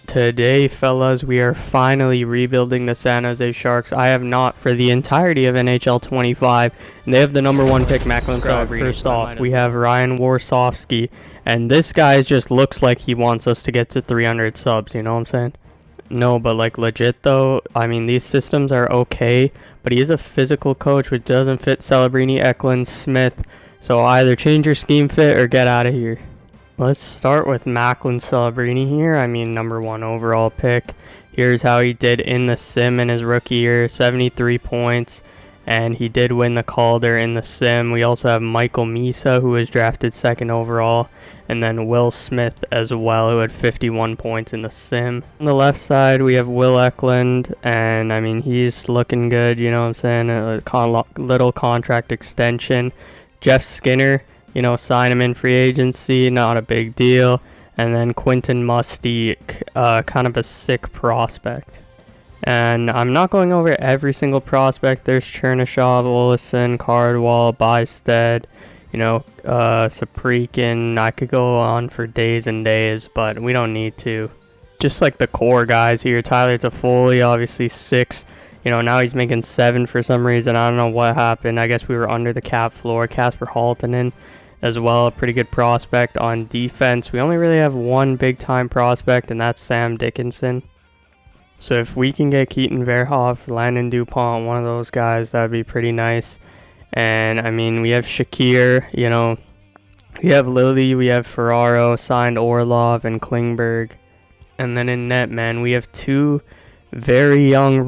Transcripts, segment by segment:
Today, fellas, we are finally rebuilding the San Jose Sharks. I have not for the entirety of NHL 25, and they have the #1 pick, Macklin. First off, we have Ryan Warsofsky, and this guy just looks like he wants us to get to 300 subs, you know what I'm saying? No, but like legit though, I mean, these systems are okay, but he is a physical coach, which doesn't fit Celebrini, Eklund, Smith, so either change your scheme fit or get out of here. Let's start with Macklin Celebrini here. I mean, #1 overall pick. Here's how he did in the sim in his rookie year, 73 points, and he did win the Calder in the sim. We also have Michael Misa, who was drafted 2nd overall, and then Will Smith as well, who had 51 points in the sim. On the left side, we have Will Eklund, and I mean, he's looking good, you know what I'm saying? A little contract extension. Jeff Skinner, you know, sign him in free agency, not a big deal. And then Quentin Musty, kind of a sick prospect. And I'm not going over every single prospect. There's Chernyshov, Olesen, Cardwell, Bysted, you know, Saprikin. I could go on for days and days, but we don't need to. Just like the core guys here, Tyler Toffoli, obviously 6. You know, now he's making 7 for some reason. I don't know what happened. I guess we were under the cap floor. Kasper Halttunen as well, a pretty good prospect. On defense, we only really have one big time prospect, and that's Sam Dickinson. So if we can get Keaton Verhoff, Landon DuPont, one of those guys, that would be pretty nice. And I mean, we have Shakir, you know, we have Lilly, we have Ferraro, signed Orlov and Klingberg. And then in net, man, we have 2 very young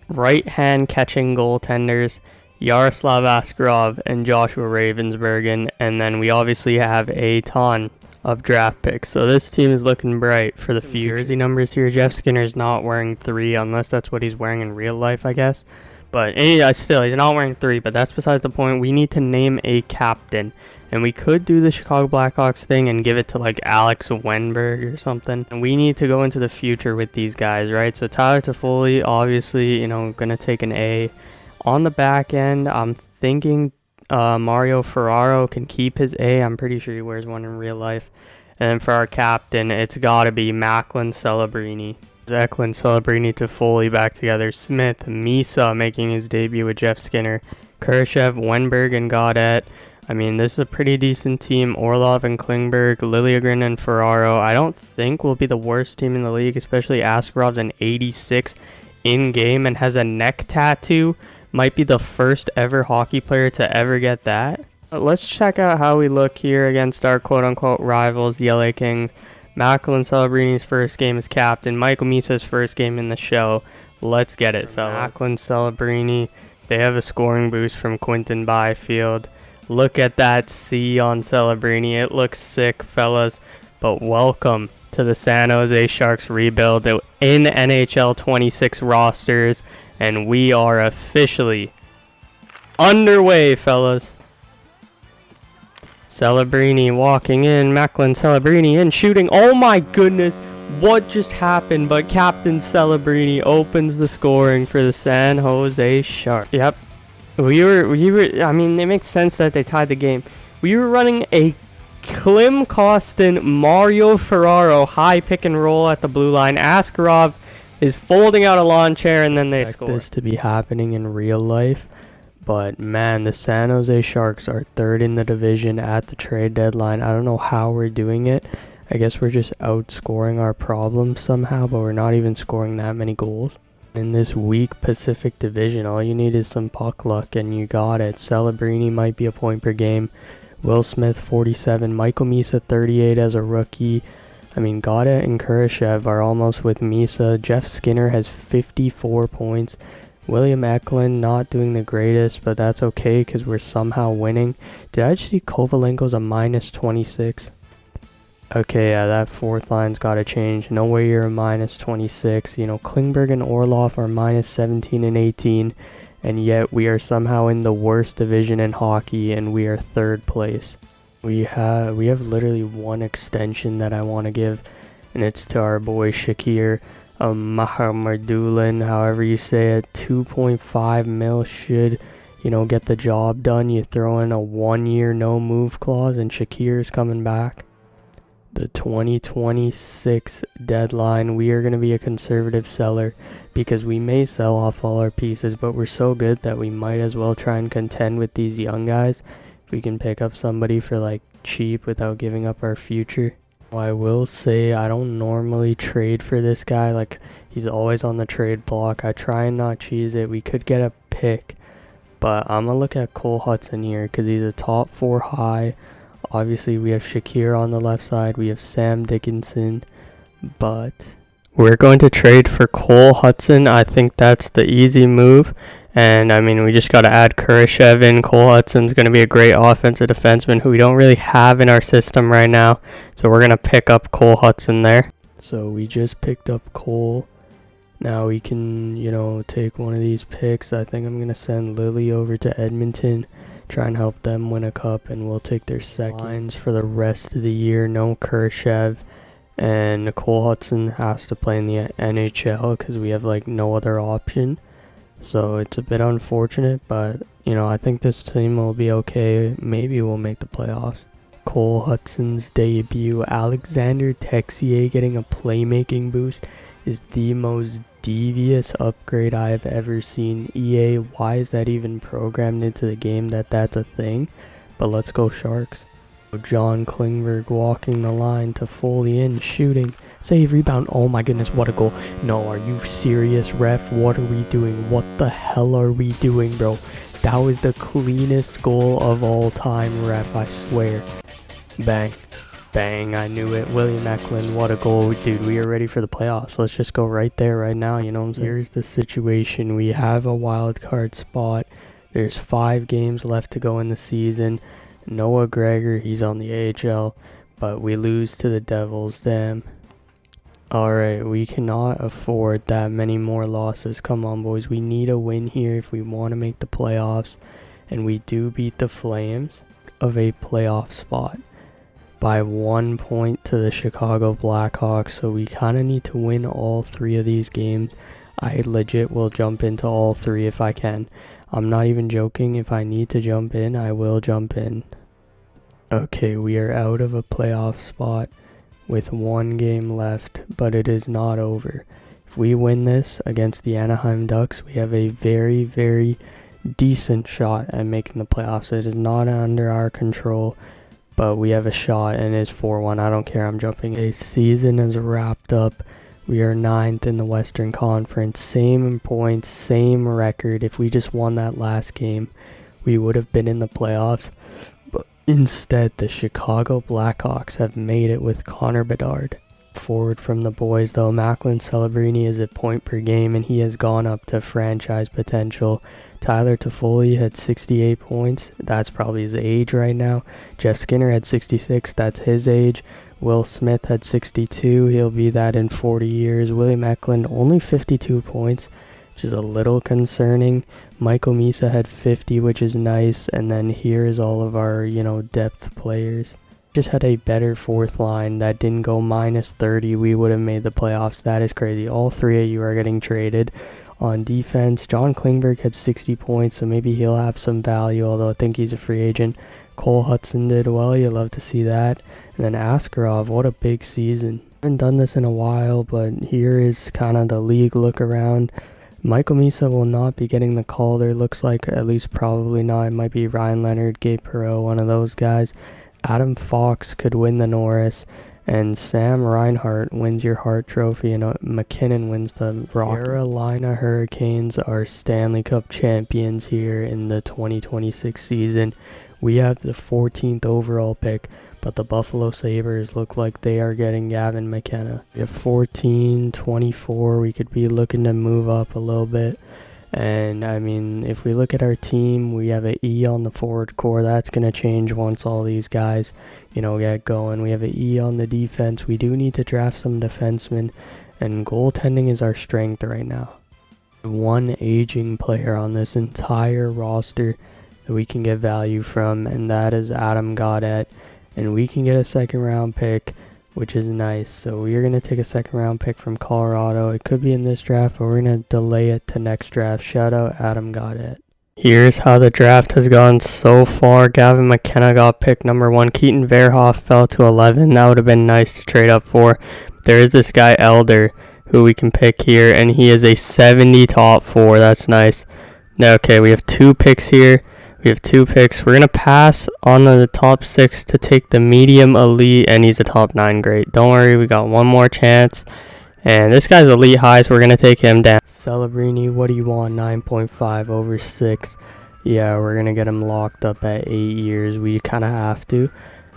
right-hand catching goaltenders, Yaroslav Askarov and Joshua Ravensbergen, and then we obviously have a ton of draft picks. So this team is looking bright for the future. Jersey numbers here, Jeff Skinner's not wearing 3 unless that's what he's wearing in real life, I guess. But still, he's not wearing 3, but that's besides the point. We need to name a captain. And we could do the Chicago Blackhawks thing and give it to like Alex Wenberg or something. And we need to go into the future with these guys, right? So Tyler Toffoli, obviously, you know, going to take an A. On the back end, I'm thinking Mario Ferraro can keep his A. I'm pretty sure he wears one in real life. And then for our captain, it's got to be Macklin Celebrini. Eklund, Celebrini, Toffoli back together. Smith, Misa making his debut with Jeff Skinner. Khrushchev, Wenberg, and Graviteh. I mean, this is a pretty decent team. Orlov and Klingberg, Liljegren and Ferraro. I don't think will be the worst team in the league, especially Askarov's an 86 in-game and has a neck tattoo. Might be the first ever hockey player to ever get that. Let's check out how we look here against our quote-unquote rivals, the LA Kings. Macklin Celebrini's first game as captain. Michael Misa's first game in the show. Let's get it, fellas. Macklin Celebrini, they have a scoring boost from Quinton Byfield. Look at that C on Celebrini. It looks sick, fellas. But welcome to the San Jose Sharks rebuild in NHL 26 rosters. And we are officially underway, fellas. Celebrini walking in. Macklin Celebrini in, shooting. Oh my goodness. What just happened? But Captain Celebrini opens the scoring for the San Jose Sharks. Yep. We were, I mean, it makes sense that they tied the game. We were running a Klim Kostin, Mario Ferraro high pick and roll at the blue line. Askarov is folding out a lawn chair, and then they score. This to be happening in real life, but man, the San Jose Sharks are 3rd in the division at the trade deadline. I don't know how we're doing it. I guess we're just outscoring our problems somehow, but we're not even scoring that many goals. In this weak Pacific Division, all you need is some puck luck, and you got it. Celebrini might be a point per game. Will Smith, 47. Michael Misa, 38 as a rookie. I mean, Graviteh and Khrushchev are almost with Misa. Jeff Skinner has 54 points. William Eklund not doing the greatest, but that's okay because we're somehow winning. Did I just see Kovalenko's a -26? Okay, yeah, that 4th line's got to change. No way you're a -26. You know, Klingberg and Orlov are -17 and 18, and yet we are somehow in the worst division in hockey, and we are 3rd place. We have literally one extension that I want to give, and it's to our boy Shakir Mahamadulin, however you say it. 2.5 mil should, you know, get the job done. You throw in a 1-year no move clause, and Shakir's coming back. The 2026 deadline, we are going to be a conservative seller because we may sell off all our pieces, but we're so good that we might as well try and contend with these young guys. If we can pick up somebody for like cheap without giving up our future. I will say I don't normally trade for this guy. Like, he's always on the trade block. I try and not cheese it. We could get a pick, but I'm gonna look at Cole Hudson here because he's a top 4 high. Obviously, we have Shakir on the left side. We have Sam Dickinson, but we're going to trade for Cole Hudson. I think that's the easy move. And, I mean, we just got to add Kurashev in. Cole Hudson's going to be a great offensive defenseman who we don't really have in our system right now. So we're going to pick up Cole Hudson there. So we just picked up Cole. Now we can, take one of these picks. I think I'm going to send Lily over to Edmonton. Try and help them win a cup, and we'll take their second. Lines for the rest of the year, no Kurashev, and Nicole Hudson has to play in the NHL because we have no other option. So it's a bit unfortunate, but I think this team will be okay. Maybe we'll make the playoffs. Cole Hudson's debut. Alexander Texier getting a playmaking boost is the most devious upgrade I have ever seen. EA, why is that even programmed into the game that's a thing? But let's go Sharks. John Klingberg walking the line to Foley in, shooting, save, rebound. Oh my goodness, what a goal. No, are you serious, ref? What are we doing? What the hell are we doing, bro? That was the cleanest goal of all time, ref, I swear. Bang. Bang, I knew it. William Macklin, what a goal. Dude, we are ready for the playoffs. Let's just go right there, right now, you know what I'm saying? Here's the situation. We have a wild card spot. There's 5 games left to go in the season. Noah Gregor, he's on the AHL, but we lose to the Devils, damn. Alright, we cannot afford that many more losses. Come on, boys. We need a win here if we want to make the playoffs, and we do beat the Flames of a playoff spot by 1 point to the Chicago Blackhawks, so we kind of need to win all 3 of these games. I legit will jump into all 3 if I can. I'm not even joking. If I need to jump in, I will jump in. Okay, we are out of a playoff spot with 1 game left, but it is not over. If we win this against the Anaheim Ducks, we have a very, very decent shot at making the playoffs. It is not under our control, but we have a shot, and it is 4-1. I don't care, I'm jumping. A season is wrapped up. We are 9th in the Western Conference. Same points, same record. If we just won that last game, we would have been in the playoffs. But instead, the Chicago Blackhawks have made it with Connor Bedard. Forward from the boys, though, Macklin Celebrini is at point per game, and he has gone up to franchise potential. Tyler Toffoli had 68 points. That's probably his age right now. Jeff Skinner had 66. That's his age. Will Smith had 62. He'll be that in 40 years. William Macklin only 52 points, which is a little concerning. Michael Misa had 50, which is nice. And then here is all of our, depth players. Just had a better 4th line that didn't go minus 30. We would have made the playoffs. That is crazy. All 3 of you are getting traded. On defense, John Klingberg had 60 points, so maybe he'll have some value, although I think he's a free agent. Cole Hudson did well. You love to see that. And then Askarov, what a big season. Haven't done this in a while, but here is kind of the league look around. Michael Misa will not be getting the call. There looks like, at least probably not. It might be Ryan Leonard, Gabe Perreault, one of those guys. Adam Fox could win the Norris. And Sam Reinhart wins your Hart Trophy, and McKinnon wins the Rocket. Carolina Hurricanes are Stanley Cup champions here in the 2026 season. We have the 14th overall pick, but the Buffalo Sabres look like they are getting Gavin McKenna. We have 14, 24. We could be looking to move up a little bit. And, I mean, if we look at our team, we have an E on the forward core. That's going to change once all these guys, get going. We have an E on the defense. We do need to draft some defensemen, and goaltending is our strength right now. One aging player on this entire roster that we can get value from, and that is Adam Graviteh. And we can get a 2nd round pick, which is nice. So we're going to take a 2nd round pick from Colorado. It could be in this draft, but we're going to delay it to next draft. Shout out Adam Graviteh. Here's how the draft has gone so far. Gavin McKenna got picked number 1. Keaton Verhoff fell to 11. That would have been nice to trade up for. There is this guy Elder who we can pick here, and he is a 70 top 4. That's nice. Now, okay, we have 2 picks here. We have 2 picks. We're going to pass on the top 6 to take the medium elite, and he's a top 9 great. Don't worry, we got one more chance. And this guy's elite high, so we're going to take him down. Celebrini, what do you want? 9.5 over 6. Yeah, we're going to get him locked up at 8 years. We kind of have to.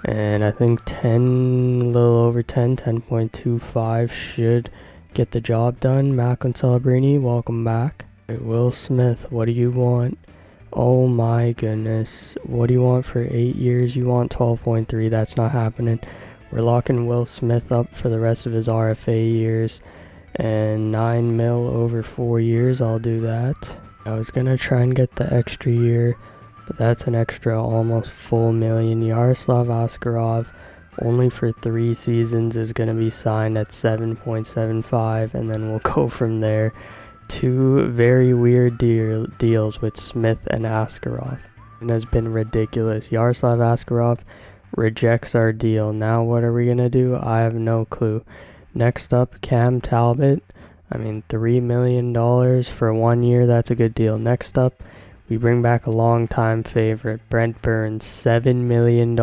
And I think 10, a little over 10, 10.25 should get the job done. Macklin Celebrini, welcome back. Will Smith, what do you want? Oh my goodness. What do you want for 8 years? You want 12.3. That's not happening. We're locking Will Smith up for the rest of his RFA years. And 9 mil over 4 years. I'll do that. I was going to try and get the extra year, but that's an extra almost full million. Yaroslav Askarov, only for 3 seasons, is going to be signed at 7.75. And then we'll go from there. 2 very weird deals with Smith and Askarov. It has been ridiculous. Yaroslav Askarov rejects our deal. Now what are we going to do? I have no clue. Next up, Cam Talbot. I mean, $3 million for 1 year. That's a good deal. Next up, we bring back a long-time favorite, Brent Burns. $7 million.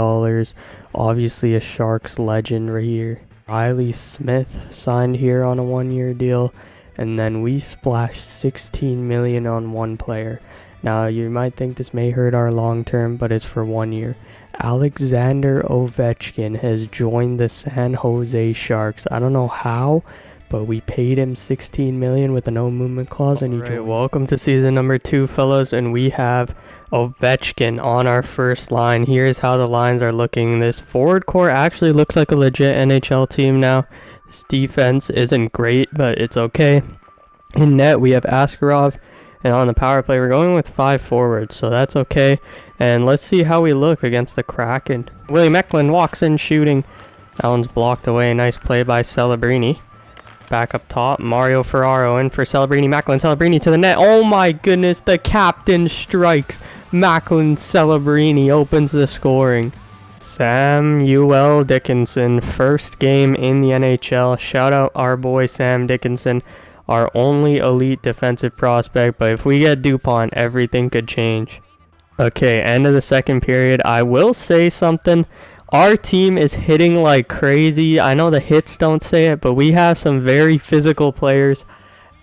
Obviously a Sharks legend right here. Riley Smith signed here on a 1-year deal. And then we splashed $16 million on one player. Now, you might think this may hurt our long term, but it's for 1 year. Alexander Ovechkin has joined the San Jose Sharks. I don't know how, but we paid him $16 million with a no movement clause, and he joined. Welcome to season number 2, fellas, and we have Ovechkin on our first line. Here's how the lines are looking. This forward core actually looks like a legit NHL team now. This defense isn't great, but it's okay. In net, we have Askarov, and on the power play, we're going with 5 forwards, so that's okay. And let's see how we look against the Kraken. Willie Macklin walks in shooting. That one's blocked away. Nice play by Celebrini. Back up top, Mario Ferraro in for Celebrini. Macklin Celebrini to the net. Oh my goodness, the captain strikes. Macklin Celebrini opens the scoring. Samuel Dickinson, first game in the NHL. Shout out our boy Sam Dickinson, our only elite defensive prospect. But if we get Dupont, everything could change. Okay, end of the second period. I will say something. Our team is hitting like crazy. I know the hits don't say it, but we have some very physical players.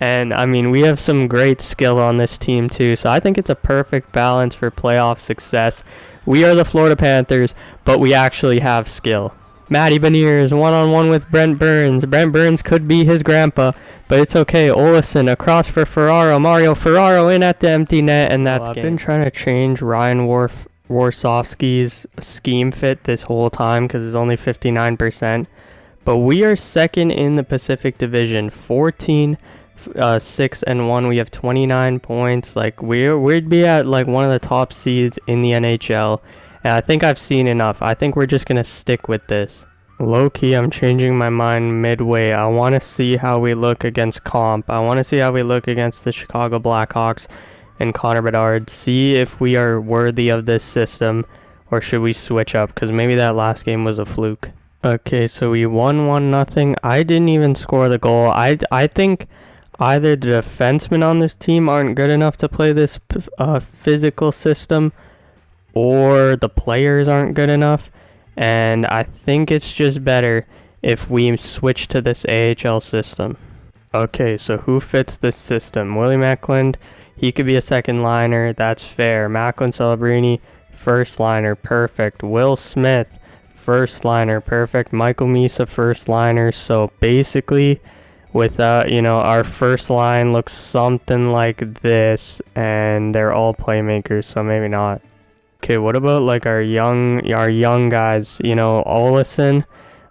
And, I mean, we have some great skill on this team, too. So I think it's a perfect balance for playoff success. We are the Florida Panthers, but we actually have skill. Matty Beniers, one-on-one with Brent Burns. Brent Burns could be his grandpa, but it's okay. Olesen across for Ferraro. Mario Ferraro in at the empty net, and that's game. I've been trying to change Ryan Warsofsky's scheme fit this whole time because it's only 59%. But we are second in the Pacific Division, 14 6-1. We have 29 points. Like we'd be at like one of the top seeds in the NHL, and I think I've seen enough. I think we're just gonna stick with this. Low key, I'm changing my mind midway. I want to see how we look against comp. I want to see how we look against the Chicago Blackhawks and Connor Bedard. See if we are worthy of this system, or should we switch up? Because maybe that last game was a fluke. Okay, so we won 1-0. I didn't even score the goal. I think either the defensemen on this team aren't good enough to play this physical system, or the players aren't good enough, and I think it's just better if we switch to this AHL system. Okay, so who fits this system? Willie Macklin, he could be a second liner, that's fair. Macklin Celebrini, first liner, perfect. Will Smith, first liner, perfect. Michael Misa, first liner. So basically, with our first line looks something like this, and they're all playmakers, so maybe not. Okay, what about like our young guys? Olesen,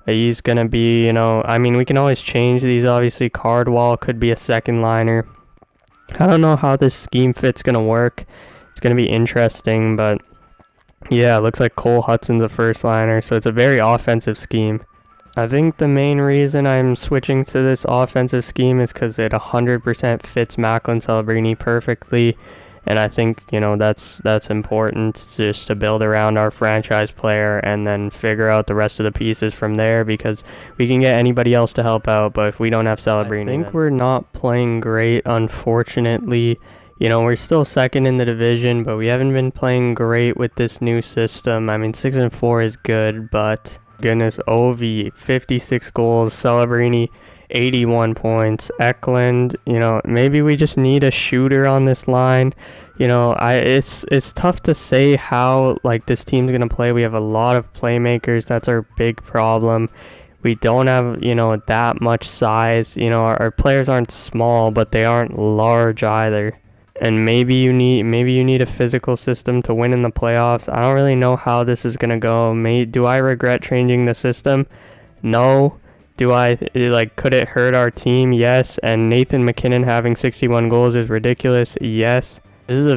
he's gonna be, I mean, we can always change these. Obviously, Cardwell could be a second liner. I don't know how this scheme fit's gonna work. It's gonna be interesting, but yeah, it looks like Cole Hudson's a first liner, so it's a very offensive scheme. I think the main reason I'm switching to this offensive scheme is because it 100% fits Macklin Celebrini perfectly, And I think, you know, that's important, just to build around our franchise player and then figure out the rest of the pieces from there, because we can get anybody else to help out, but if we don't have Celebrini, I think we're not playing great, unfortunately. You know, we're still second in the division, but we haven't been playing great with this new system. I mean, 6-4 is good, but goodness, Ovi, 56 goals, Celebrini, 81 points, Eklund, you know, maybe we just need a shooter on this line. You know, it's tough to say how, like, this team's going to play. We have a lot of playmakers. That's our big problem. We don't have, you know, that much size. You know, our players aren't small, but they aren't large either. And maybe you need a physical system to win in the playoffs. I don't really know how this is gonna go. Do I regret changing the system? No. Could it hurt our team? Yes. And Nathan McKinnon having 61 goals is ridiculous. Yes. This is a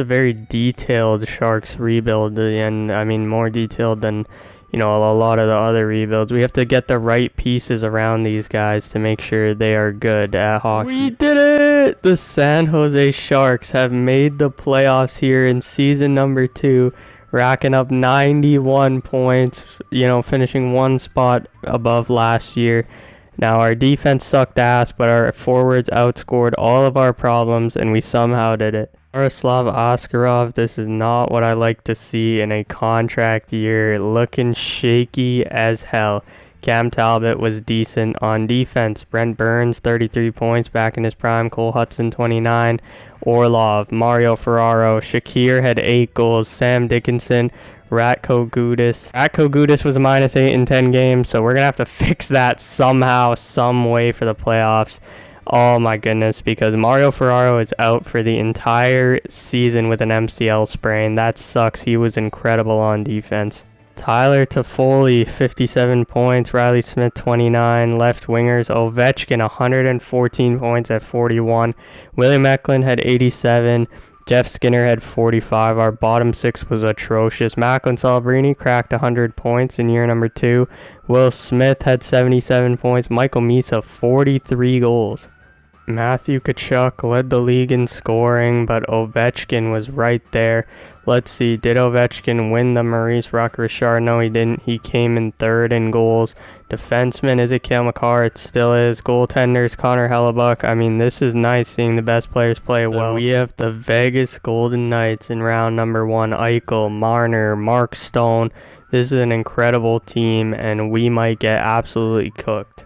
very detailed Sharks rebuild, and I mean more detailed than, you know, a lot of the other rebuilds. We have to get the right pieces around these guys to make sure they are good at hockey. We did it! The San Jose Sharks have made the playoffs here in season number 2, racking up 91 points, you know, finishing one spot above last year. Now, our defense sucked ass, but our forwards outscored all of our problems, and we somehow did it. Yaroslav Askarov, this is not what I like to see in a contract year. Looking shaky as hell. Cam Talbot was decent on defense. Brent Burns, 33 points, back in his prime. Cole Hudson, 29. Orlov, Mario Ferraro. Shakir had 8 goals. Sam Dickinson, Ratko Gudas was a -8 in 10 games, so we're going to have to fix that somehow, some way for the playoffs. Oh my goodness, because Mario Ferraro is out for the entire season with an MCL sprain. That sucks. He was incredible on defense. Tyler Toffoli, 57 points. Riley Smith, 29. Left wingers, Ovechkin, 114 points at 41. Willie Macklin had 87. Jeff Skinner had 45. Our bottom 6 was atrocious. Macklin Celebrini cracked 100 points in year number 2. Will Smith had 77 points. Michael Misa, 43 goals. Matthew Tkachuk led the league in scoring, but Ovechkin was right there. Let's see, did Ovechkin win the Maurice Roch-Richard? No, he didn't. He came in 3rd in goals. Defenseman is it Cale Makar? It still is. Goaltenders, Connor Hellebuck. I mean, this is nice seeing the best players play well. We have the Vegas Golden Knights in round number 1. Eichel, Marner, Mark Stone. This is an incredible team, and we might get absolutely cooked.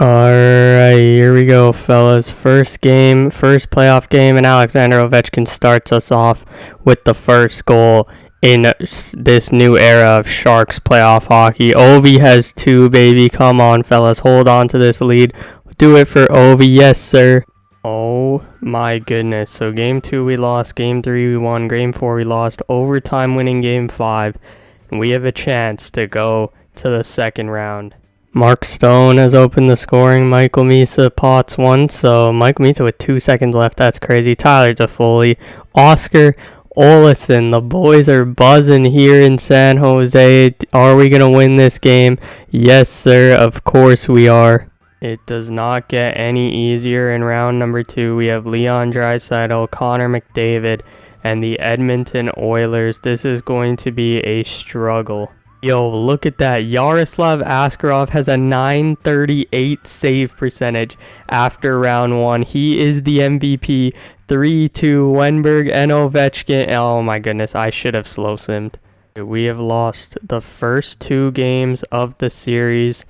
Alright, here we go, fellas. First playoff game, and Alexander Ovechkin starts us off with the first goal in this new era of Sharks playoff hockey. Ovi has 2, baby. Come on, fellas. Hold on to this lead. Do it for Ovi. Yes, sir. Oh, my goodness. So, game 2 we lost. Game 3 we won. Game 4 we lost. Overtime winning game 5. And we have a chance to go to the second round. Mark Stone has opened the scoring. Michael Misa pots one. So Michael Misa with 2 seconds left. That's crazy. Tyler Toffoli. Oscar Olesen. The boys are buzzing here in San Jose. Are we going to win this game? Yes, sir. Of course we are. It does not get any easier in round number 2. We have Leon Draisaitl, Connor McDavid, and the Edmonton Oilers. This is going to be a struggle. Yo, look at that. Yaroslav Askarov has a .938 save percentage after round 1. He is the MVP. 3-2 Wenberg and Ovechkin. Oh my goodness, I should have slow simmed. We have lost the first 2 games of the series.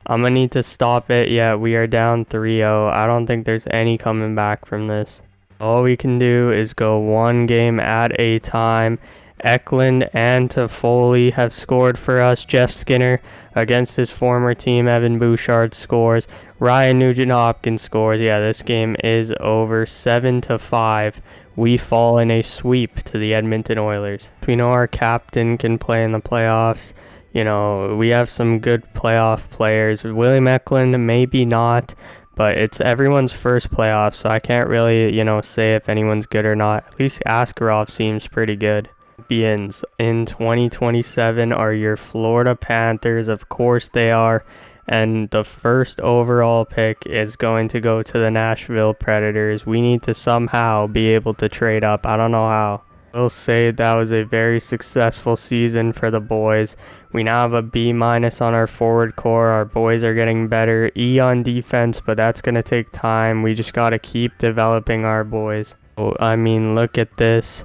I'm going to need to stop it. Yeah, we are down 3-0. I don't think there's any coming back from this. All we can do is go 1 game at a time. Eklund and Toffoli have scored for us. Jeff Skinner against his former team, Evan Bouchard, scores. Ryan Nugent-Hopkins scores. Yeah, this game is over. 7-5. We fall in a sweep to the Edmonton Oilers. We know our captain can play in the playoffs. You know, we have some good playoff players. Willie Macklin, maybe not, but it's everyone's first playoff, so I can't really, you know, say if anyone's good or not. At least Askarov seems pretty good. Champions in 2027 are your Florida Panthers. Of course they are. and the first overall pick is going to go to the Nashville Predators. We need to somehow be able to trade up. I don't know how. I'll say that was a very successful season for the boys. We now have a B- on our forward core. Our boys are getting better. E on defense, but that's going to take time. We just got to keep developing our boys. Oh, I mean, look at this.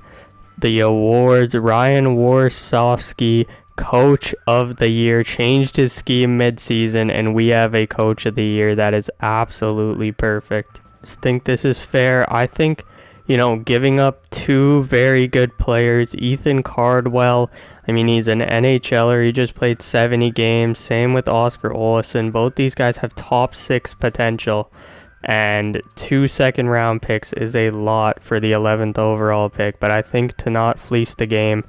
The awards. Ryan Warsofsky, Coach of the Year, changed his scheme mid-season, and we have a Coach of the Year. That is absolutely perfect. I think this is fair. I think, giving up two very good players, Ethan Cardwell, I mean, he's an NHLer. He just played 70 games. Same with Oscar Olsson. Both these guys have top 6 potential. And 2 second-round picks is a lot for the 11th overall pick. But I think to not fleece the game,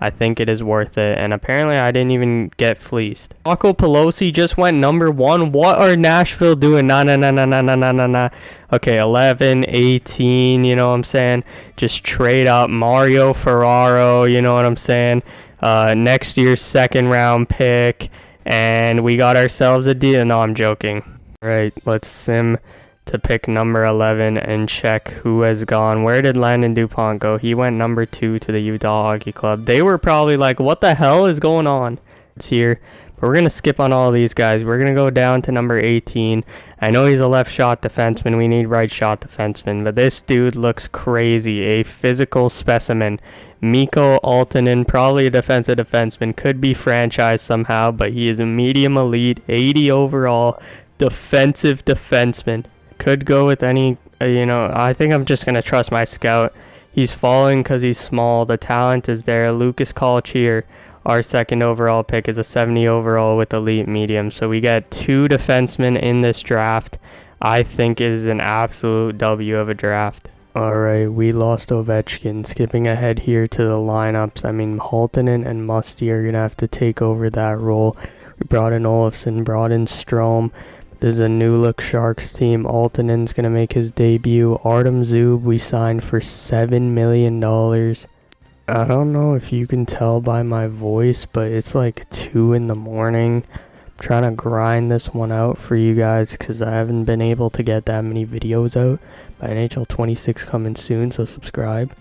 I think it is worth it. And apparently I didn't even get fleeced. Paco Pelosi just went number 1. What are Nashville doing? Nah. Okay, 11, 18, you know what I'm saying? Just trade up. Mario Ferraro, you know what I'm saying? Next year's second-round pick. And we got ourselves a deal. No, I'm joking. All right, let's sim to pick number 11 and check who has gone. Where did Landon DuPont go? He went number 2 to the Utah Hockey Club. They were probably like, what the hell is going on? It's here. But we're going to skip on all these guys. We're going to go down to number 18. I know he's a left shot defenseman. We need right shot defenseman. But this dude looks crazy. A physical specimen. Mikko Aaltonen, probably a defensive defenseman. Could be franchised somehow. But he is a medium elite. 80 overall. Defensive defenseman. Could go with any, I think I'm just going to trust my scout. He's falling because he's small. The talent is there. Lucas Kalchier, our second overall pick, is a 70 overall with elite medium. So we get 2 defensemen in this draft. I think it is an absolute W of a draft. Alright, we lost Ovechkin. Skipping ahead here to the lineups. I mean, Haltonen and Musty are going to have to take over that role. We brought in Olofsson, brought in Strome. This is a new look Sharks team. Altonen's going to make his debut. Artem Zub we signed for $7 million. I don't know if you can tell by my voice, but it's like 2 in the morning. I'm trying to grind this one out for you guys because I haven't been able to get that many videos out. But NHL 26 coming soon, so subscribe.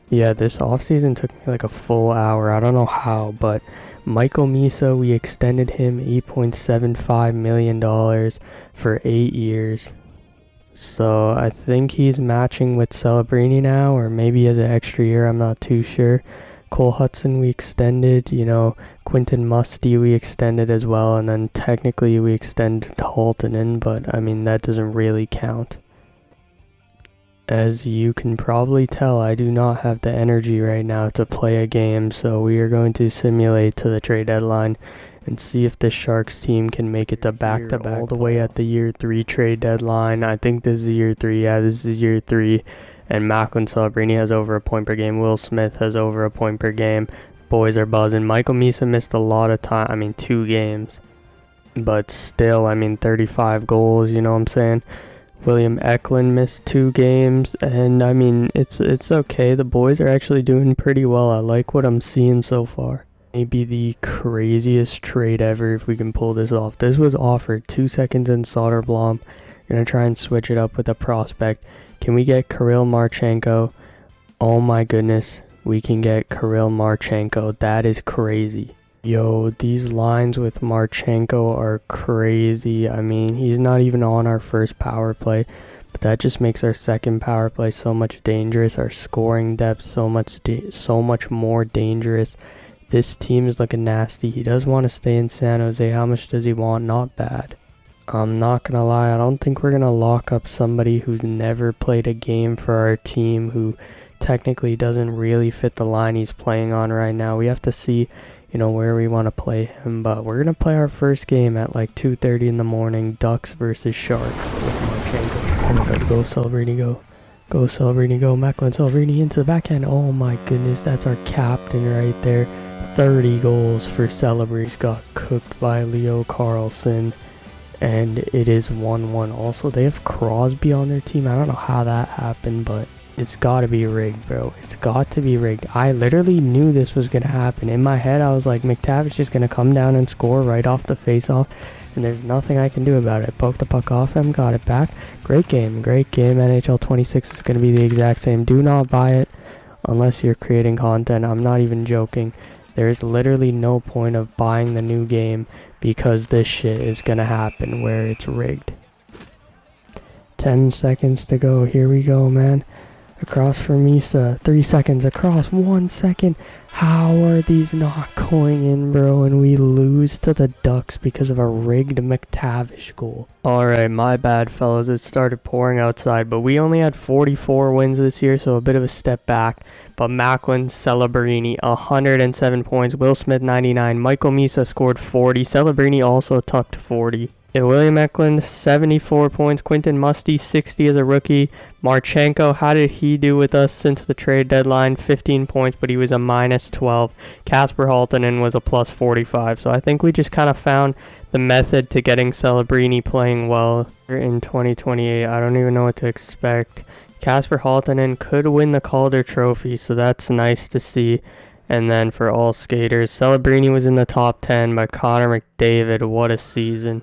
Yeah, this offseason took me like a full hour. I don't know how, but Michael Misa, we extended him $8.75 million for 8 years. So I think he's matching with Celebrini now, or maybe he has an extra year, I'm not too sure. Cole Hudson we extended, Quinton Musty we extended as well, and then technically we extended Haltonen, but I mean that doesn't really count. As you can probably tell, I do not have the energy right now to play a game, so we are going to simulate to the trade deadline and see if the Sharks team can make it to back-to-back all the way at the year 3 trade deadline. I think this is year 3. Yeah, this is year 3. And Macklin Celebrini has over a point per game. Will Smith has over a point per game. Boys are buzzing. Michael Misa missed a lot of time. 2 games. But still, 35 goals, you know what I'm saying? William Eklund missed 2 games, and it's okay. The boys are actually doing pretty well. I like what I'm seeing so far. Maybe the craziest trade ever if we can pull this off. This was offered 2 seconds in Soderblom. We're going to try and switch it up with a prospect. Can we get Kirill Marchenko? Oh my goodness, we can get Kirill Marchenko. That is crazy. Yo, these lines with Marchenko are crazy. He's not even on our first power play, but that just makes our second power play so much dangerous. Our scoring depth so much more dangerous. This team is looking nasty. He does want to stay in San Jose. How much does he want? Not bad. I'm not gonna lie, I don't think we're gonna lock up somebody who's never played a game for our team, who technically doesn't really fit the line he's playing on right now. We have to see where we want to play him, but we're going to play our first game at like 2:30 in the morning, Ducks versus Sharks with Marchenko. Oh my god, go Celebrini, go. Go Celebrini, go. Macklin Celebrini into the backhand. Oh my goodness, that's our captain right there. 30 goals for Celebrini. He's got cooked by Leo Carlson, and it is 1-1. Also, they have Crosby on their team. I don't know how that happened, but It's gotta be rigged, bro. It's got to be rigged. I literally knew this was gonna happen. In my head, I was like, McTavish's just gonna come down and score right off the face-off, and there's nothing I can do about it. Poke the puck off him, got it back. Great game, great game. NHL 26 is gonna be the exact same. Do not buy it unless you're creating content. I'm not even joking. There is literally no point of buying the new game because this shit is gonna happen where it's rigged. 10 seconds to go. Here we go, man. Across from Misa. 3 seconds. Across. 1 second. How are these not going in, bro? And we lose to the Ducks because of a rigged McTavish goal. Alright, my bad, fellas. It started pouring outside, but we only had 44 wins this year, so a bit of a step back. But Macklin, Celebrini, 107 points. Will Smith, 99. Michael Misa scored 40. Celebrini also tucked 40. Yeah, William Macklin, 74 points. Quinton Musty, 60 as a rookie. Marchenko, how did he do with us since the trade deadline? 15 points, but he was a minus 12. Kasper Halttunen was a plus 45. So I think we just kind of found the method to getting Celebrini playing well in 2028. I don't even know what to expect. Kasper Halttunen could win the Calder Trophy, so that's nice to see. And then for all skaters, Celebrini was in the top 10 by Connor McDavid. What a season.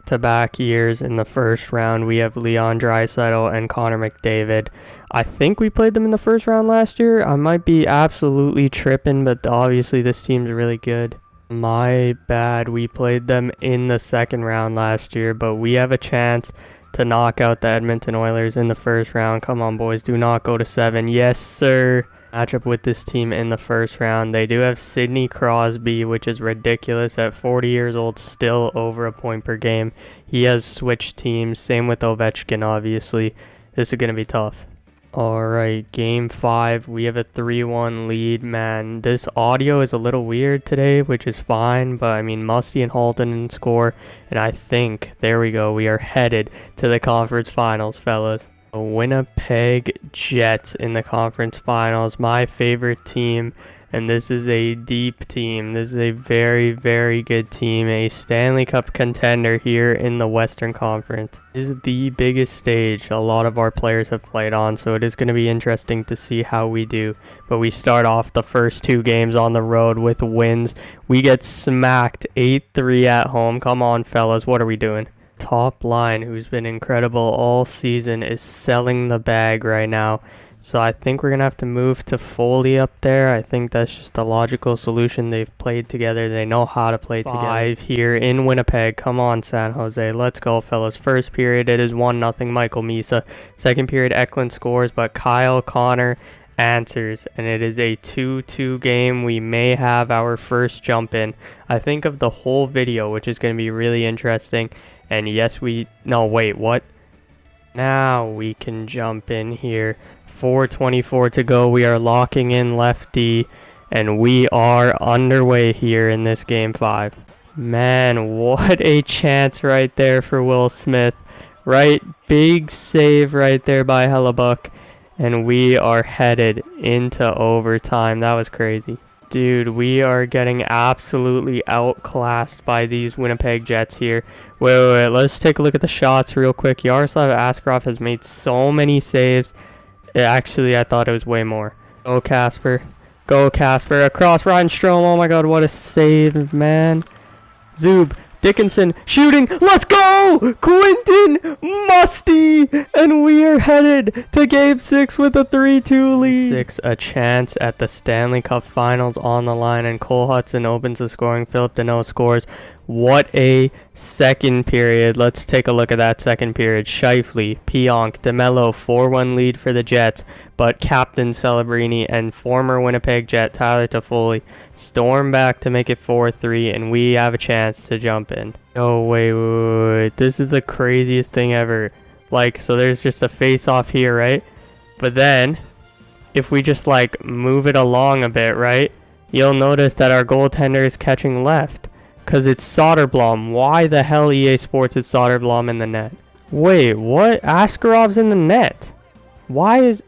To back years in the first round, we have Leon Draisaitl and Connor McDavid. I think we played them in the first round last year. I might be absolutely tripping, but obviously this team's really good. My bad, we played them in the second round last year, but we have a chance to knock out the Edmonton Oilers in the first round. Come on, boys, do not go to 7. Yes, sir. Matchup with this team in the first round. They do have Sidney Crosby, which is ridiculous at 40 years old, still over a point per game. He has switched teams. Same with Ovechkin, obviously. This is going to be tough. Alright, game 5. We have a 3-1 lead. Man, this audio is a little weird today, which is fine. But, I mean, Musty and Halttunen score. And I think, there we go, we are headed to the conference finals, fellas. Winnipeg Jets in the conference finals, my favorite team, and this is a deep team. This is a very, very good team, a Stanley Cup contender here in the Western Conference. This is the biggest stage a lot of our players have played on, so it is going to be interesting to see how we do. But we start off the first 2 games on the road with wins. We get smacked 8-3 at home. Come on, fellas, what are we doing? Top line, who's been incredible all season, is selling the bag right now. So I think we're going to have to move to Foley up there. I think that's just a logical solution. They've played together. They know how to play together. 5 here in Winnipeg. Come on, San Jose. Let's go, fellas. First period, it is 1-0 Michael Misa. Second period, Eklund scores, but Kyle Connor answers, and it is a 2-2 game. We may have our first jump in. I think of the whole video, which is going to be really interesting. And yes, no, wait, what? Now we can jump in here. 4:24 to go. We are locking in left D, and we are underway here in this game 5. Man, what a chance right there for Will Smith. Right, big save right there by Hellebuck, and we are headed into overtime. That was crazy. Dude, we are getting absolutely outclassed by these Winnipeg Jets here. Wait, let's take a look at the shots real quick. Yaroslav Askarov has made so many saves. Actually, I thought it was way more. Go, Kasper. Go, Kasper. Across Ryan Strome. Oh my god, what a save, man. Zub. Dickinson shooting. Let's go! Quinton Musty! And we are headed to Game 6 with a 3-2 lead. 6, a chance at the Stanley Cup Finals on the line, and Cole Hudson opens the scoring. Philip Deneau scores. What a second period. Let's take a look at that second period. Scheifele, Pionk, DeMello, 4-1 lead for the Jets, but Captain Celebrini and former Winnipeg Jet Tyler Toffoli storm back to make it 4-3, and we have a chance to jump in. Oh, wait. This is the craziest thing ever. Like, so there's just a face-off here, right? But then, if we just, like, move it along a bit, right? You'll notice that our goaltender is catching left. Because it's Soderblom. Why the hell EA Sports is Soderblom in the net? Wait, what? Askarov's in the net. Why is...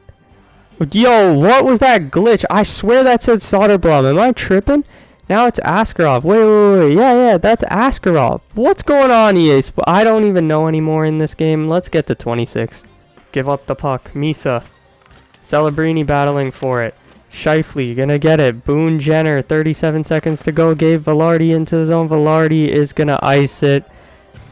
Yo, what was that glitch? I swear that said Soderblom. Am I tripping? Now it's Askarov. Wait. Yeah, that's Askarov. What's going on, EA Sports? I don't even know anymore in this game. Let's get to 26. Give up the puck. Misa. Celebrini battling for it. Shifley gonna get it. Boone Jenner, 37 seconds to go. Gave Velarde into the zone. Velarde is gonna ice it.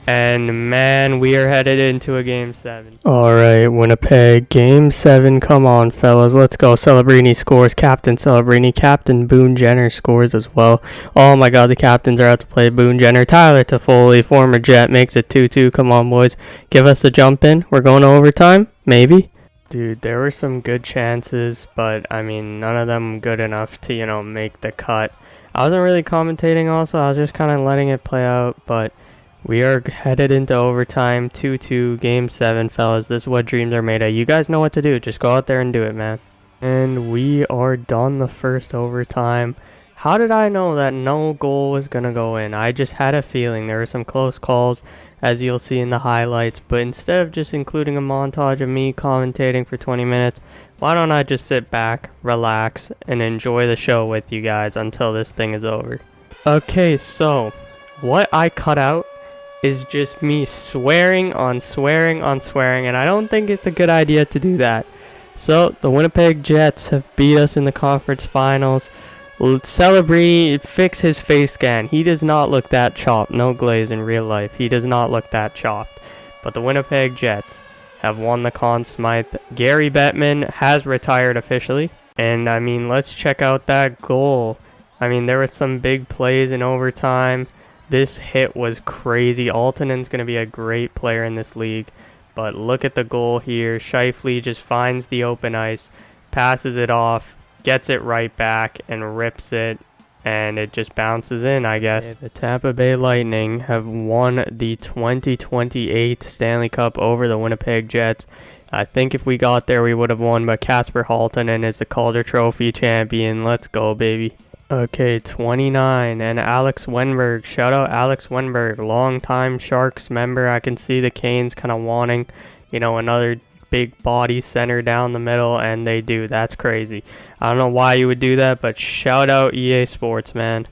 And man, we are headed into a game 7. Alright, Winnipeg, game 7. Come on, fellas. Let's go. Celebrini scores. Captain Celebrini. Captain Boone Jenner scores as well. Oh my god, the captains are out to play. Boone Jenner. Tyler Toffoli, former Jet, makes it 2-2. Come on, boys. Give us a jump in. We're going to overtime? Maybe? Dude, there were some good chances, but I mean, none of them good enough to, you know, make the cut. I wasn't really commentating also. I was just kind of letting it play out, but we are headed into overtime, 2-2, game 7, fellas. This is what dreams are made of. You guys know what to do. Just go out there and do it, man. And we are done the first overtime. How did I know that no goal was going to go in? I just had a feeling. There were some close calls, as you'll see in the highlights. But instead of just including a montage of me commentating for 20 minutes, why don't I just sit back, relax, and enjoy the show with you guys until this thing is over. Okay, so what I cut out is just me swearing on swearing on swearing, and I don't think it's a good idea to do that. So the Winnipeg Jets have beat us in the conference finals. Celebrini fix his face scan. He does not look that chopped. No glaze in real life. He does not look that chopped. But the Winnipeg Jets have won the Conn Smythe. Gary Bettman has retired officially. And I mean, let's check out that goal. I mean, there were some big plays in overtime. This hit was crazy. Altonen's going to be a great player in this league. But look at the goal here. Shifley just finds the open ice, passes it off, gets it right back, and rips it. And it just bounces in, I guess. Yeah, the Tampa Bay Lightning have won the 2028 Stanley Cup over the Winnipeg Jets. I think if we got there, we would have won. But Casper Haltonen is the Calder Trophy champion. Let's go, baby. Okay, 29, and Alex Wenberg. Shout out Alex Wenberg, long-time Sharks member. I can see the Canes kind of wanting, you know, another big body center down the middle, and they do. That's crazy. I don't know why you would do that, but shout out EA Sports, man.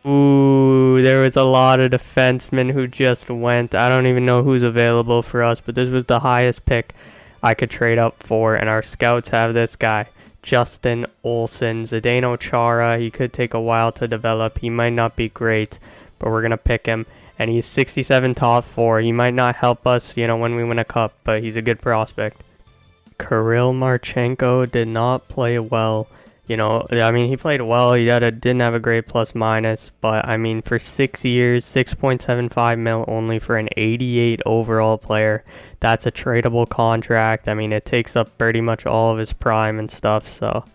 Ooh, there was a lot of defensemen who just went. I don't even know who's available for us, but this was the highest pick I could trade up for, and our scouts have this guy. Justin Olsen, Zdeno Chara. He could take a while to develop. He might not be great, but we're going to pick him. And he's 67 top 4. He might not help us, you know, when we win a cup, but he's a good prospect. Kirill Marchenko did not play well. You know, I mean, he played well. He didn't have a great plus minus, but I mean, for 6 years, 6.75 mil only for an 88 overall player. That's a tradable contract. I mean, it takes up pretty much all of his prime and stuff, so.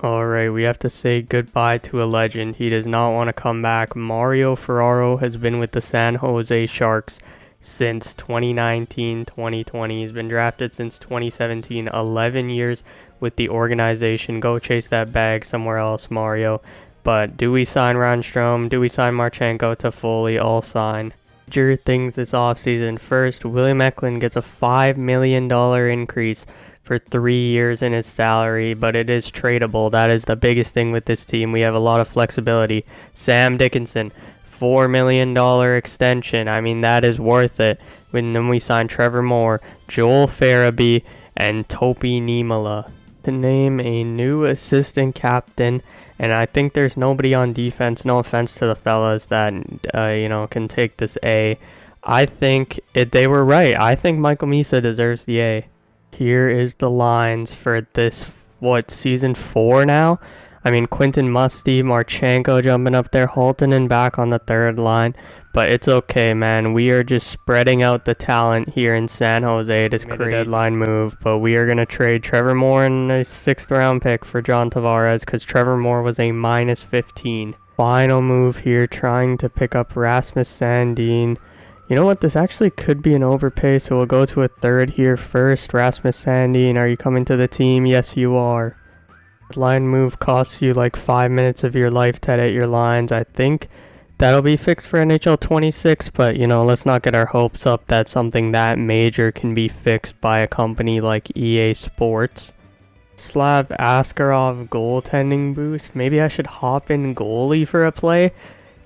Alright, we have to say goodbye to a legend. He does not want to come back. Mario Ferraro has been with the San Jose Sharks since 2019-2020. He's been drafted since 2017. 11 years with the organization. Go chase that bag somewhere else, Mario. But do we sign Rundstrom? Do we sign Marchenko? Toffoli? All sign. Major things this offseason. First, William Macklin gets a $5 million increase for 3 years in his salary, but it is tradable. That is the biggest thing with this team. We have a lot of flexibility. Sam Dickinson, $4 million extension. I mean, that is worth it. And then we signed Trevor Moore, Joel Farabee, and Topi Niemela to name a new assistant captain. And I think there's nobody on defense, no offense to the fellas, that you know, can take this A. I think they were right. I think Michael Misa deserves the A. Here is the lines for this, season 4 now? I mean, Quentin Musty, Marchenko jumping up there, Haltonen back on the third line. But it's okay, man. We are just spreading out the talent here in San Jose. It is a deadline move, but we are going to trade Trevor Moore and a 6th round pick for John Tavares because Trevor Moore was a -15. Final move here, trying to pick up Rasmus Sandin. You know what? This actually could be an overpay, so we'll go to a 3rd here first. Rasmus Sandin, are you coming to the team? Yes, you are. Line move costs you like 5 minutes of your life to edit your lines. I think that'll be fixed for NHL 26, but you know, let's not get our hopes up that something that major can be fixed by a company like EA Sports. Slav Askarov goaltending boost. Maybe I should hop in goalie for a play.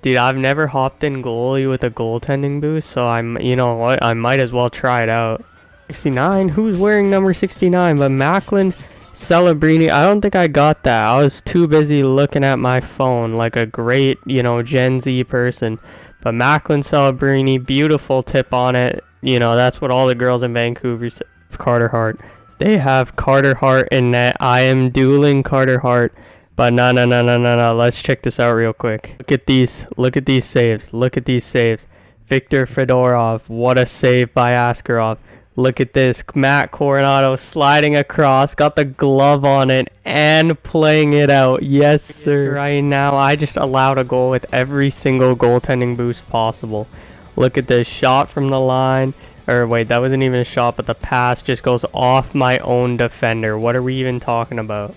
Dude, I've never hopped in goalie with a goaltending boost, so you know what, I might as well try it out. 69, who's wearing number 69? But Macklin, Celebrini, I don't think I got that. I was too busy looking at my phone like a great, you know, Gen Z person. But Macklin Celebrini, beautiful tip on it. You know, that's what all the girls in Vancouver say. It's Carter Hart. They have Carter Hart in net. I am dueling Carter Hart. But no. Let's check this out real quick. Look at these. Look at these saves. Look at these saves. Viktor Fedorov. What a save by Askarov. Look at this. Matt Coronado sliding across. Got the glove on it and playing it out. Yes, sir. Right now, I just allowed a goal with every single goaltending boost possible. Look at this shot from the line. Or wait, that wasn't even a shot, but the pass just goes off my own defender. What are we even talking about?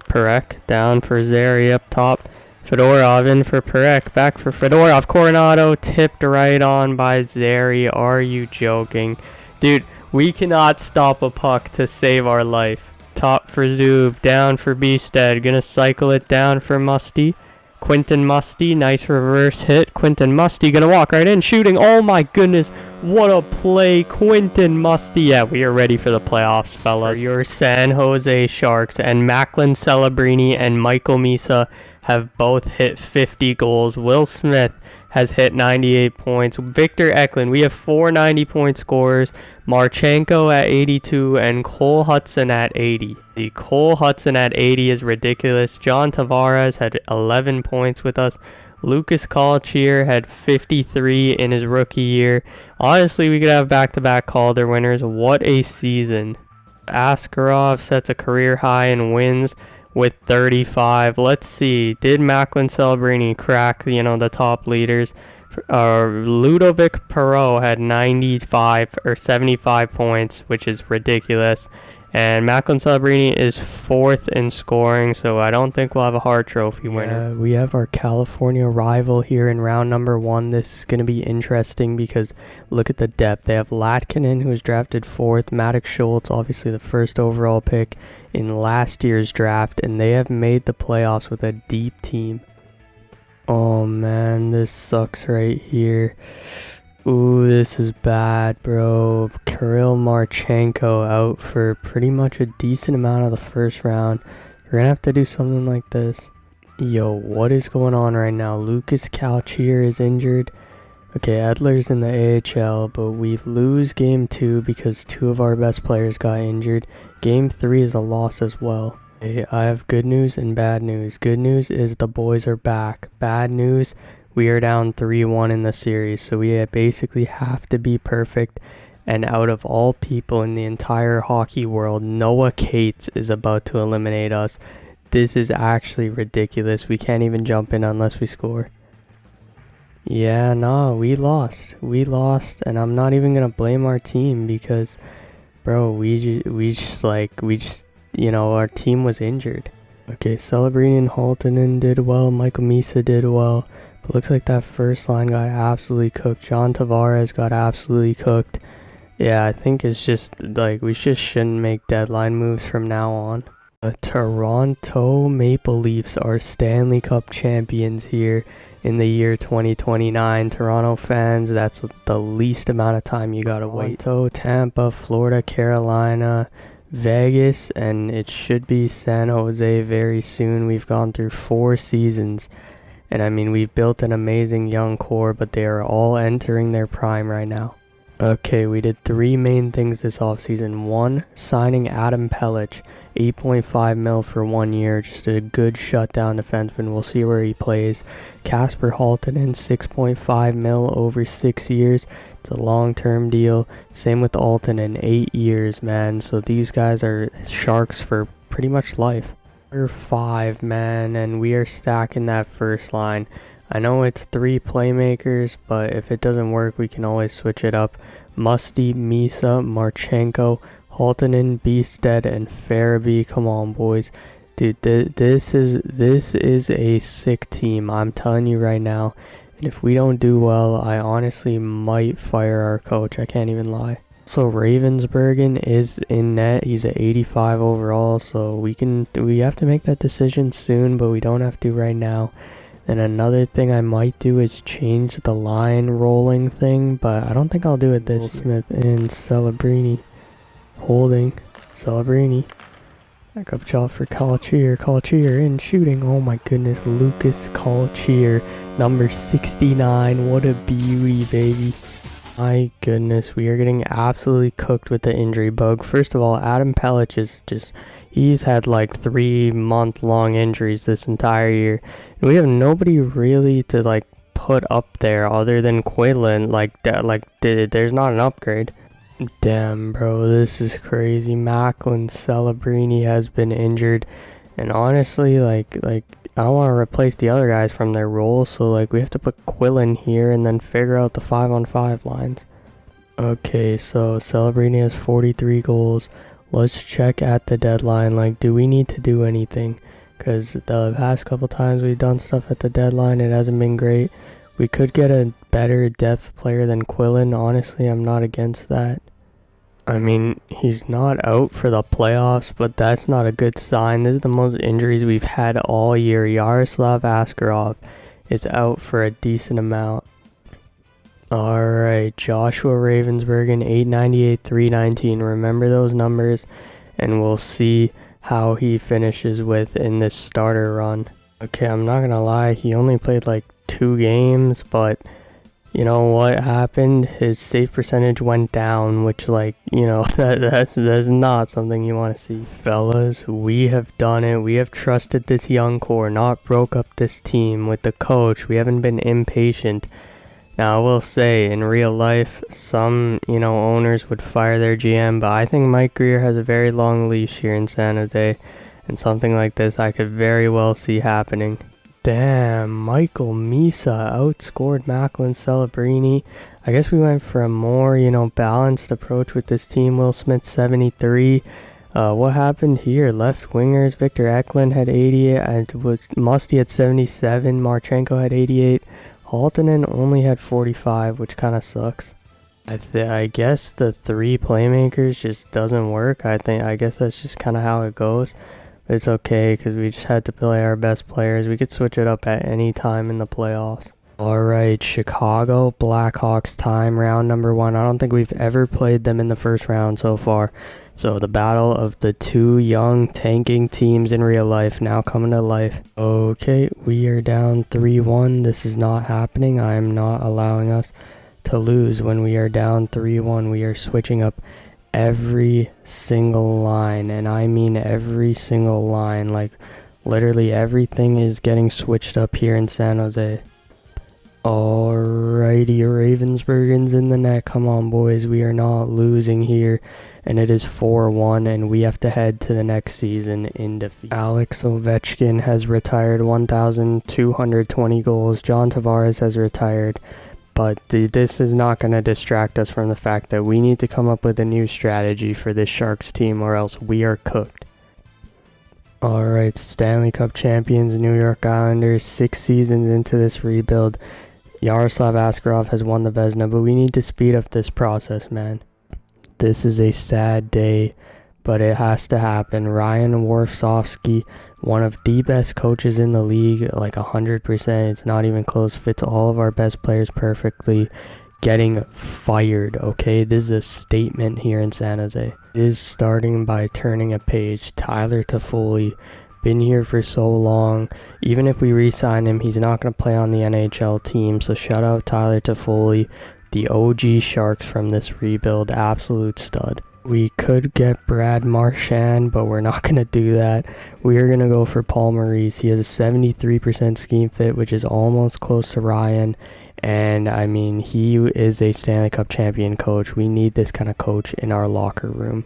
Perek down for Zary up top. Fedorov in for Perek, back for Fedorov. Coronado tipped right on by Zary. Are you joking? Dude, we cannot stop a puck to save our life. Top for Zub, down for Beestead. Gonna cycle it down for Musty. Quinton Musty, nice reverse hit. Quinton Musty gonna walk right in, shooting. Oh my goodness, what a play. Quinton Musty. Yeah, we are ready for the playoffs, fellas. For your San Jose Sharks, and Macklin Celebrini and Michael Misa have both hit 50 goals. Will Smith has hit 98 points. Victor Eklund, we have 4 90-point scorers. Marchenko at 82 and Cole Hudson at 80. The Cole Hudson at 80 is ridiculous. John Tavares had 11 points with us. Lucas Calcier had 53 in his rookie year. Honestly, we could have back-to-back Calder winners. What a season. Askarov sets a career high in wins with 35. Let's see. Did Macklin Celebrini crack, you know, the top leaders? Ludovic Perot had 95 or 75 points, which is ridiculous. And Macklin Celebrini is 4th in scoring, so I don't think we'll have a Hart Trophy winner. We have our California rival here in round number 1. This is going to be interesting because look at the depth. They have Latkinen, who was drafted 4th, Maddox Schultz, obviously the 1st overall pick in last year's draft, and they have made the playoffs with a deep team. Oh man, this sucks right here. Ooh, this is bad, bro. Kirill Marchenko out for pretty much a decent amount of the first round. You're gonna have to do something like this. Yo, what is going on right now? Lucas Calcier is injured. Okay, Edler's in the AHL, but we lose game 2 because 2 of our best players got injured. Game 3 is a loss as well. Okay, I have good news and bad news. Good news is the boys are back. Bad news, we are down 3-1 in the series, so we basically have to be perfect. And out of all people in the entire hockey world, Noah Cates is about to eliminate us. This is actually ridiculous. We can't even jump in unless we score. Yeah, no, we lost. We lost, and I'm not even gonna blame our team because, bro, we just, you know, our team was injured. Okay, Celebrini and Haltonen did well. Michael Misa did well. But looks like that first line got absolutely cooked. John Tavares got absolutely cooked. Yeah, I think it's just, like, we just shouldn't make deadline moves from now on. The Toronto Maple Leafs are Stanley Cup champions here in the year 2029. Toronto fans, that's the least amount of time you gotta wait. Toronto, Tampa, Florida, Carolina, Vegas, and it should be San Jose very soon. We've gone through 4 seasons, and I mean, we've built an amazing young core, but they are all entering their prime right now. Okay, we did 3 main things this offseason. 1, signing Adam Pelech, 8.5 mil for 1 year, just a good shutdown defenseman. We'll see where he plays. Casper Haltonen, 6.5 mil over 6 years. It's a long-term deal. Same with Altonen, 8 years, man. So these guys are Sharks for pretty much life. We're 5, man, and we are stacking that first line. I know it's 3 playmakers, but if it doesn't work, we can always switch it up. Musty, Misa, Marchenko, Haltonen, Beestead, and Farabee. Come on, boys. Dude, this is a sick team. I'm telling you right now. And if we don't do well, I honestly might fire our coach. I can't even lie. So Ravensbergen is in net. He's at 85 overall, so we have to make that decision soon, but we don't have to right now. And another thing I might do is change the line rolling thing, but I don't think I'll do it this Smith and Celebrini holding. Celebrini. Backup shot for Colchier in shooting. Oh my goodness, Lucas Colchier, number 69. What a beauty, baby. My goodness, we are getting absolutely cooked with the injury bug. First of all, Adam Pellich is he's had like 3-month-long injuries this entire year. And we have nobody really to like put up there other than Quillen. There's not an upgrade. Damn, bro, this is crazy. Macklin Celebrini has been injured. And honestly, like I don't want to replace the other guys from their roles, so like we have to put Quillen here and then figure out the 5-on-5 lines. Okay, so Celebrini has 43 goals. Let's check at the deadline. Like, do we need to do anything? Because the past couple times we've done stuff at the deadline, it hasn't been great. We could get a better depth player than Quillen. Honestly, I'm not against that. I mean, he's not out for the playoffs, but that's not a good sign. This is the most injuries we've had all year. Yaroslav Askarov is out for a decent amount. Alright, Joshua Ravensbergen, 898, 319. Remember those numbers, and we'll see how he finishes with in this starter run. Okay, I'm not gonna lie, he only played like 2 games, but you know what happened? His save percentage went down, which, like, you know, that's not something you want to see. Fellas, we have done it. We have trusted this young core, not broke up this team with the coach. We haven't been impatient. Now, I will say, in real life, some, you know, owners would fire their GM, but I think Mike Greer has a very long leash here in San Jose, and something like this I could very well see happening. Damn, Michael Misa outscored Macklin Celebrini. I guess we went for a more, you know, balanced approach with this team. Will Smith, 73. What happened here? Left wingers, Victor Eklund had 88. And Musty had 77. Marchenko had 88. Haltonen only had 45, which kind of sucks. I guess the 3 playmakers just doesn't work. I guess that's just kind of how it goes. It's okay, because we just had to play our best players. We could switch it up at any time in the playoffs. Alright, Chicago Blackhawks time, round number 1. I don't think we've ever played them in the first round so far. So the battle of the 2 young tanking teams in real life now coming to life. Okay, we are down 3-1. This is not happening. I am not allowing us to lose when we are down 3-1. We are switching up every single line, and I mean every single line. Like, literally everything is getting switched up here in San Jose. Alrighty, Ravensbergen's in the net. Come on, boys, we are not losing here, and it is 4-1, and we have to head to the next season in defeat. Alex Ovechkin has retired, 1,220 goals. John Tavares has retired. But this is not going to distract us from the fact that we need to come up with a new strategy for this Sharks team, or else we are cooked. Alright, Stanley Cup champions, New York Islanders, 6 seasons into this rebuild. Yaroslav Askarov has won the Vezina, but we need to speed up this process, man. This is a sad day, but it has to happen. Ryan Warsofsky, one of the best coaches in the league, like 100%, it's not even close, fits all of our best players perfectly, getting fired, okay? This is a statement here in San Jose. It is starting by turning a page. Tyler Toffoli, been here for so long. Even if we re-sign him, he's not going to play on the NHL team, so shout out Tyler Toffoli, the OG Sharks from this rebuild, absolute stud. We could get Brad Marchand, but we're not going to do that. We are going to go for Paul Maurice. He has a 73% scheme fit, which is almost close to Ryan. And, I mean, he is a Stanley Cup champion coach. We need this kind of coach in our locker room.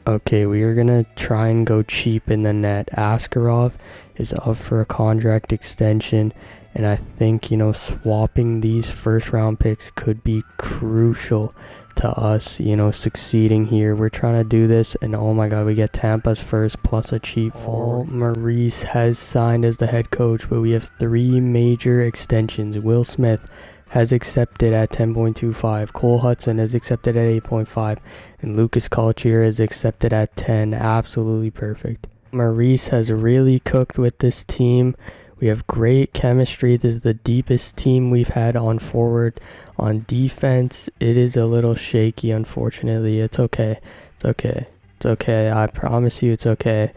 Okay, we are going to try and go cheap in the net. Askarov is up for a contract extension. And I think, you know, swapping these first-round picks could be crucial to us, you know, succeeding here. We're trying to do this, and oh my god, we get Tampa's first plus a cheap forward. Maurice has signed as the head coach, but we have 3 major extensions. Will Smith has accepted at 10.25, Cole Hudson has accepted at 8.5, and Lucas Colchier has accepted at 10. Absolutely perfect. Maurice has really cooked with this team. We have great chemistry. This is the deepest team we've had on forward. On defense, it is a little shaky, unfortunately. It's okay. It's okay. It's okay. I promise you it's okay.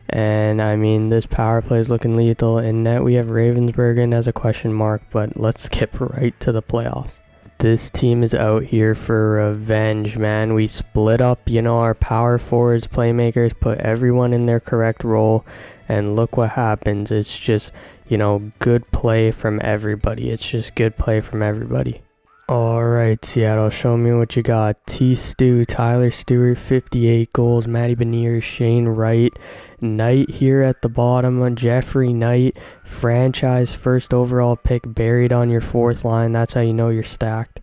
And I mean, this power play is looking lethal. In net, we have Ravensburgen as a question mark, but let's skip right to the playoffs. This team is out here for revenge, man. We split up, our power forwards, playmakers, put everyone in their correct role, and look what happens. It's just, good play from everybody. It's just good play from everybody. Alright, Seattle, show me what you got. T-Stew, Tyler Stewart, 58 goals. Matty Beniers, Shane Wright. Knight here at the bottom. Jeffrey Knight, franchise first overall pick, buried on your fourth line. That's how you know you're stacked.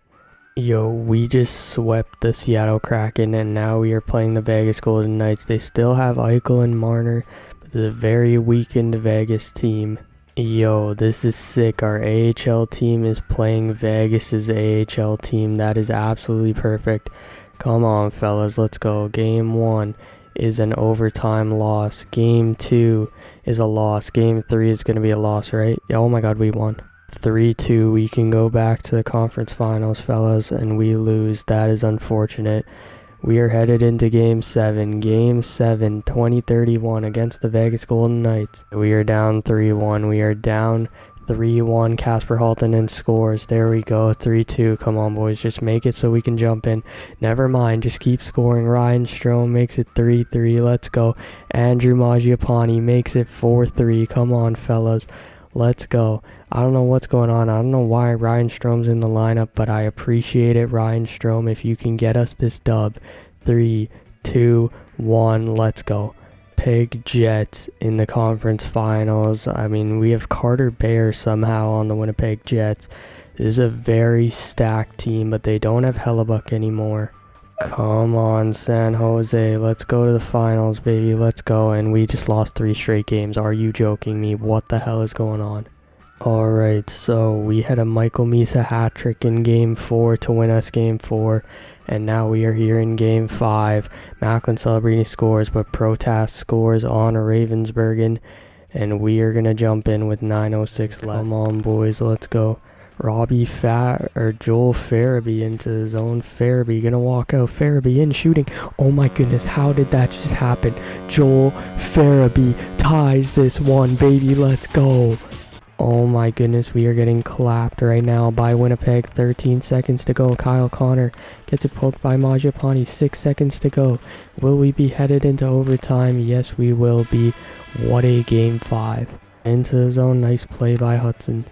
Yo, we just swept the Seattle Kraken, and now we are playing the Vegas Golden Knights. They still have Eichel and Marner, but it's a very weakened Vegas team. Yo, this is sick. Our AHL team is playing Vegas's AHL team. That is absolutely perfect. Come on, fellas, let's go. Game 1 is an overtime loss. Game 2 is a loss. Game 3 is going to be a loss, right? Oh my god, we won. 3-2. We can go back to the conference finals, fellas, and we lose. That is unfortunate. We are headed into Game 7. Game 7, 2031 against the Vegas Golden Knights. We are down 3-1. We are down 3-1. Casper Haltonen scores. There we go. 3-2. Come on, boys. Just make it so we can jump in. Never mind. Just keep scoring. Ryan Strome makes it 3-3. Let's go. Andrew Mangiapane makes it 4-3. Come on, fellas. Let's go. I don't know what's going on. I don't know why Ryan Strome's in the lineup, but I appreciate it, Ryan Strome, if you can get us this dub. 3, 2, 1, let's go. Pig Jets in the conference finals. I mean, we have Carter Bear somehow on the Winnipeg Jets. This is a very stacked team, but they don't have Hellebuck anymore. Come on, San Jose. Let's go to the finals, baby. Let's go. And we just lost 3 straight games. Are you joking me? What the hell is going on? Alright, so we had a Michael Misa hat trick in Game 4 to win us Game 4. And now we are here in Game 5. Macklin Celebrini scores, but Protas scores on Ravensburgen. And we are going to jump in with 9:06 left. Come on, boys. Let's go. Joel Farabee into the zone. Farabee gonna walk out. Farabee in shooting. Oh my goodness, how did that just happen? Joel Farabee ties this one, baby. Let's go. Oh my goodness, we are getting clapped right now by Winnipeg. 13 seconds to go. Kyle Connor gets it poked by Mangiapane. 6 seconds to go. Will we be headed into overtime? Yes, we will be. What a Game 5. Into the zone. Nice play by Hudson.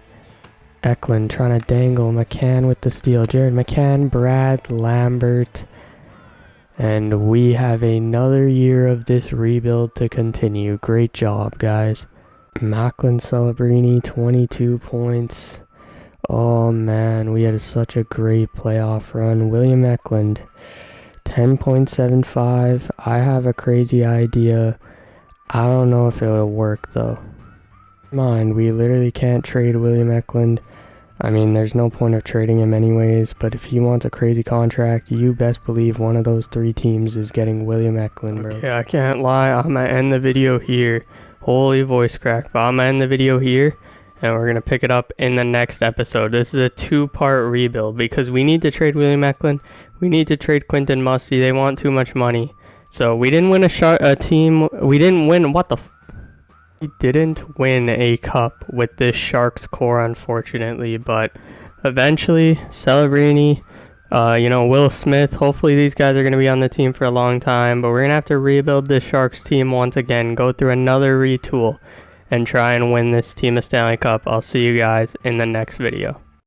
Eklund trying to dangle. McCann with the steal. Jared McCann, Brad Lambert. And we have another year of this rebuild to continue. Great job, guys. Macklin Celebrini, 22 points. Oh man, we had such a great playoff run. William Eklund, 10.75. I have a crazy idea. I don't know if it'll work though. Mind, we literally can't trade William Eklund. I mean, there's no point of trading him anyways, but if he wants a crazy contract, you best believe one of those 3 teams is getting William Eklund, bro. Okay, I can't lie, I'm gonna end the video here. Holy voice crack, but I'm gonna end the video here, and we're gonna pick it up in the next episode. This is a 2-part rebuild, because we need to trade William Eklund, we need to trade Quinton Musty, they want too much money. So, we didn't win we didn't win, We didn't win a cup with this Sharks core, unfortunately, but eventually, Celebrini, Will Smith, hopefully these guys are going to be on the team for a long time, but we're going to have to rebuild this Sharks team once again, go through another retool, and try and win this team a Stanley Cup. I'll see you guys in the next video.